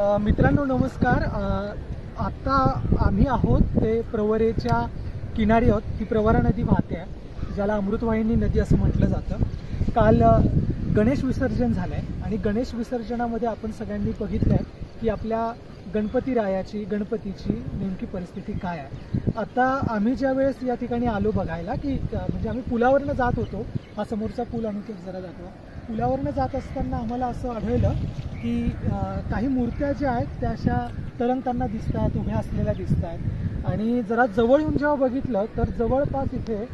मित्रांनो नमस्कार। आता आम्ही आहोत ते प्रवरेच्या किनारी आहोत। ती प्रवरा नदी वाहते आहे, ज्याला अमृतवाहिनी नदी असं म्हटलं जातं। काल गणेश विसर्जन झालंय आणि गणेश विसर्जनामध्ये आपण सगळ्यांनी बघितलंय की आपल्या गणपतीची नेमकी परिस्थिती काय आहे। आता आम्ही ज्या वेळेस या ठिकाणी आलो बघायला की म्हणजे आम्ही पुलावरनं जात होतो, हा समोरचा पूल आणि ते जरा दाखवा। पुलावरनं जात असताना आम्हाला असं आढळलं की काही मूर्त्या ज्या आहेत त्या अशा तरंगताना दिसत आहेत, उभ्या असलेल्या दिसत आहेत। आणि जरा जवळ येऊन जेव्हा बघितलं तर जवळपास इथे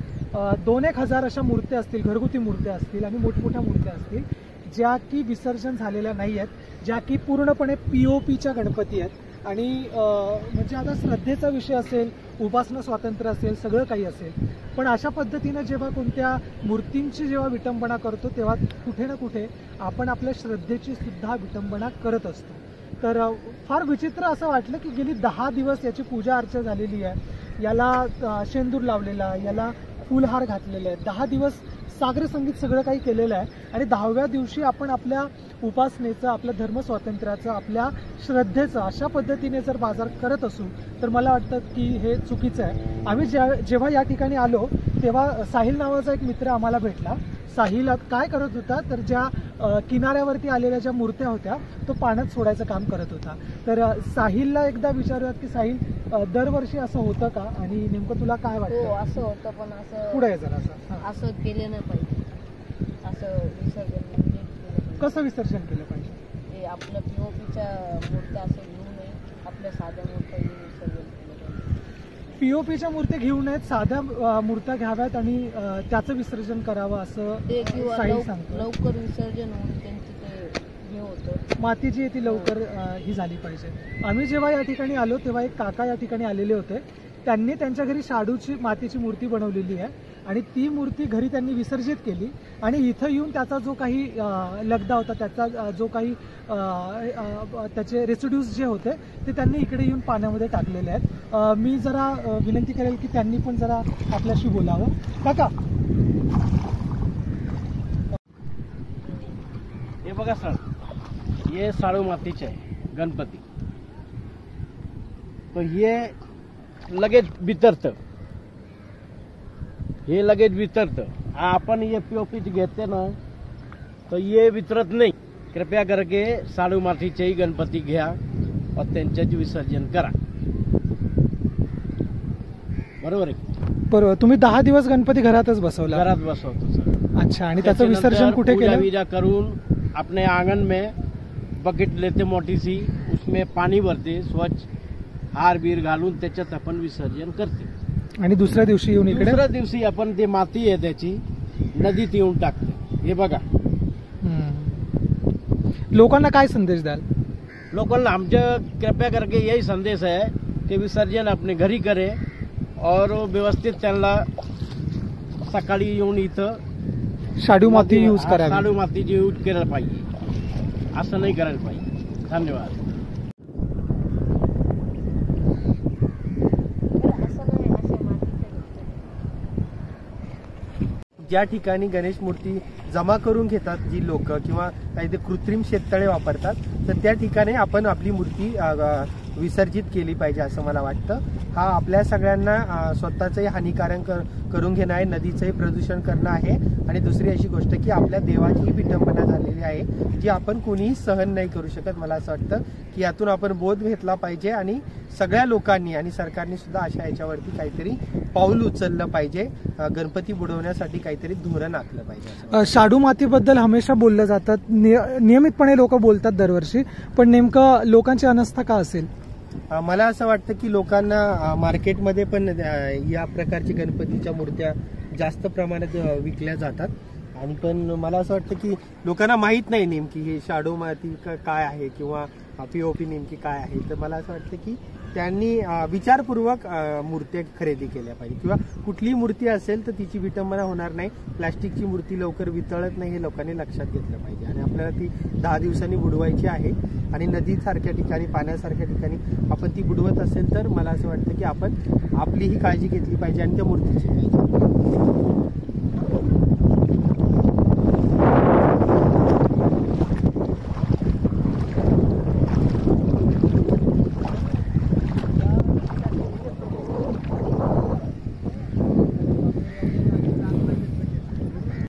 2-1 हजार अशा मूर्त्या असतील, घरगुती मूर्त्या असतील आणि मोठमोठ्या मूर्त्या असतील, ज्या की विसर्जन झालेल्या नाही आहेत, ज्या की पूर्णपणे POPच्या गणपती आहेत। आणि म्हणजे आता श्रद्धेचा विषय असेल, उपासना स्वातंत्र्य असेल, सगळं काही असेल, पण अशा पद्धतीने जेव्हा कोणत्या मूर्तींची जेव्हा विटंबना करतो तेव्हा कुठे ना कुठे आपण आपल्या श्रद्धेची सुद्धा विटंबना करत असतो। तर फार विचित्र असं वाटलं की गेली 10 दिवस याची पूजा अर्चा झालेली आहे, याला शेंदूर लावलेला, याला फुलहार घातलेले आहेत, 10 दिवस सागर संगीत सगळं काही केलेलं आहे आणि 10व्या दिवशी आपण आपल्या उपासनेचं, आपल्या धर्मस्वातंत्र्याचं, आपल्या श्रद्धेचं अशा पद्धतीने जर बाजार करत असू तर मला वाटतं की हे चुकीचं आहे। आम्ही जेव्हा या ठिकाणी आलो तेव्हा साहिल नावाचा एक मित्र आम्हाला भेटला। साहिल काय करत होता तर ज्या किनाऱ्यावरती आलेल्या ज्या मूर्त्या होत्या तो पाण्यात सोडायचं काम करत होता। तर साहिलला एकदा विचारूयात की साहिल, दरवर्षी असं होतं का आणि नेमकं तुला काय वाटतं? हो, असं होतं, पण असं पुढे जरा असं केलं नाही पाहिजे। असं विसर्जन कसं विसर्जन केलं पाहिजे? हे आपलं POPच्या मूर्त्या असं घेऊ नये, आपल्या साध्या मूर्त्या घेऊन विसर्जन केलं पाहिजे। POPच्या मूर्त्या घेऊ नयेत, साध्या मूर्त्या घ्याव्यात आणि त्याचं विसर्जन करावं असं साहिल सांगतो। लवकर विसर्जन होऊन त्यांची ते हे होतं, माती जी आहे ती लवकर ही झाली पाहिजे। आम्ही जेव्हा या ठिकाणी आलो तेव्हा एक काका या ठिकाणी आलेले होते, त्यांनी त्यांच्या घरी शाडूची मातीची मूर्ती बनवलेली आहे आणि ती मूर्ती घरी त्यांनी विसर्जित केली आणि इथं येऊन त्याचा जो काही लगदा होता, त्याचा जो काही त्याचे रेसिड्यूज जे होते ते त्यांनी इकडे येऊन पाण्यामध्ये टाकलेले आहेत। मी जरा विनंती करेल की त्यांनी पण जरा आपल्याशी बोलावं। काका, हे बघा सर, ये साडू मातीचे आहे गणपती, तो हे लगेच बितरतं, हे लगेच बितरतं। आपण ये POP घेते ना तो ये वितरत नाही। कृपया करके साडू मातीचेही गणपती घ्या और त्यांच्याच विसर्जन करा, बरोबर आहे? बरोबर। तुम्ही 10 दिवस गणपती घरातच बसवला? घरात बसवतो सर। अच्छा, आणि त्याचं विसर्जन कुठे केलं? पूजा करून अपने आंगन में बकेट लेते मोठी सी, उसमें पाणी भरते, स्वच्छ हार बीर घालून त्याच्यात आपण विसर्जन करते आणि दुसऱ्या दिवशी येऊन इकडे दुसऱ्या दिवशी आपण ते माती आहे त्याची नदीत येऊन टाकते। हे बघा, लोकांना काय संदेश द्याल? लोकांना आमच्या कृपया करके यही संदेश है कि विसर्जन अपने घरी करे और व्यवस्थित त्यांना सकाळी येऊन इथं शाडू माती यूज करावी, शाडू मातीची यूज करायला पाहिजे, असं नाही करायला पाहिजे। धन्यवाद। ज्या ठिकाणी गणेश मूर्ती जमा करून घेतात जी लोक किंवा काही ते कृत्रिम शेततळे वापरतात, तर त्या ठिकाणी आपण आपली मूर्ती विसर्जित केली पाहिजे असं मला वाटतं। हा आपल्या सगळ्यांना स्वतःचंही हानिकारक करून घेणं आहे, नदीचंही प्रदूषण करणं आहे आणि दुसरी अशी गोष्ट की आपल्या देवाची विटंबना झालेली आहे, जी आपण कोणीही सहन नाही करू शकत। मला असं वाटतं की यातून आपण बोध घेतला पाहिजे आणि सगळ्या लोकांनी आणि सरकारने सुद्धा अशा याच्यावरती काहीतरी पाऊल उचललं पाहिजे, गणपती बुडवण्यासाठी काहीतरी धोरण आखलं पाहिजे। शाडू मातीबद्दल हमेशा बोललं जातात, नियमितपणे लोक बोलतात दरवर्षी, पण नेमकं लोकांची अनास्था का असेल? मला असं वाटतं की लोकांना मार्केटमध्ये पण या प्रकारची गणपतीच्या मूर्त्या जास्त प्रमाणात विकल्या जातात आणि पण मला असं वाटतं की लोकांना माहीत नाही नेमकी हे शाडू माती काय आहे किंवा POP नेमकी काय आहे। तर मला असं वाटतं की त्यांनी विचारपूर्वक मूर्त्या खरेदी केल्या पाहिजे किंवा कुठली मूर्ती असेल तर तिची विटंबना होणार नाही, प्लास्टिकची मूर्ती लवकर वितळत नाही हे लोकांनी लक्षात घेतलं पाहिजे। आणि आपल्याला ती 10 दिवसांनी बुडवायची आहे आणि नदीसारख्या ठिकाणी, पाण्यासारख्या ठिकाणी आपण ती बुडवत असेल तर मला असं वाटतं की आपण आपली ही काळजी घेतली पाहिजे आणि त्या मूर्तीची काळजी।